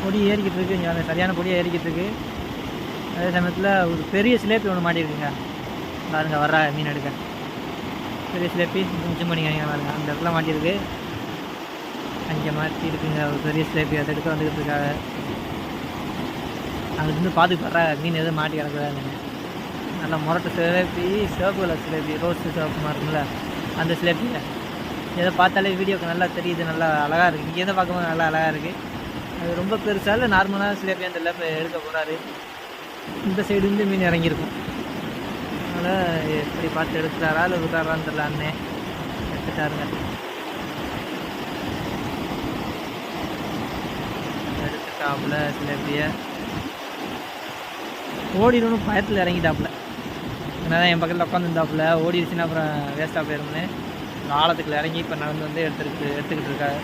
பொடி ஏறிக்கிட்டு இருக்குது. இங்கே வந்து சரியான பொடியாக ஏறிக்கிட்டு இருக்குது. அதே சமயத்தில் ஒரு பெரிய சிலேப்பி ஒன்று மாட்டியிருக்குங்க. பாருங்க வர்ற மீன் எடுக்க பெரிய சிலேப்பி மிச்சம் பண்ணிக்காங்க பாருங்க. அந்த இடத்துல மாட்டியிருக்கு. அங்கே மாட்டி இருக்குங்க ஒரு பெரிய சிலேப்பி. அதை எடுக்க வந்துக்கிட்டு இருக்காங்க. அங்கிருந்து பார்த்து வர்ற மீன் எதுவும் மாட்டி கிடக்குறாங்க. நல்லா முரட்டு சிலேப்பி, சிவப்பு கலர் சிலேப்பி, ரோஸ் சிவப்பு மாதிரி இருக்குல்ல அந்த சிலேப்பிங்க. எதை பார்த்தாலே வீடியோக்கு நல்லா தெரியுது. நல்லா அழகாக இருக்குது. இங்கேருந்து பார்க்கும்போது நல்லா அழகாக இருக்குது. அது ரொம்ப பெருசாக இல்லை நார்மலான சிலேப்பியாக தெரியல. இப்போ எடுக்க போகிறாரு. இந்த சைடு இருந்து மீன் இறங்கியிருக்கும். அதனால் எப்படி பார்த்து எடுக்கிறாரா இல்லை விடுறாரான்னு தெரியல. அண்ணே எடுத்துட்டாருங்க. எடுத்துட்டாப்புல சிலேப்பியை ஓடிடணும் பயத்தில் இறங்கிட்டாப்புல. ஏன்னா என் பக்கத்தில் உட்காந்துருந்தாப்புல ஓடிடுச்சுன்னா அப்புறம் வேஸ்ட்டாக போயிருந்தேன். ஆழத்துக்குள்ள இறங்கி இப்போ நடந்து வந்து எடுத்துக்கிட்டு இருக்காரு.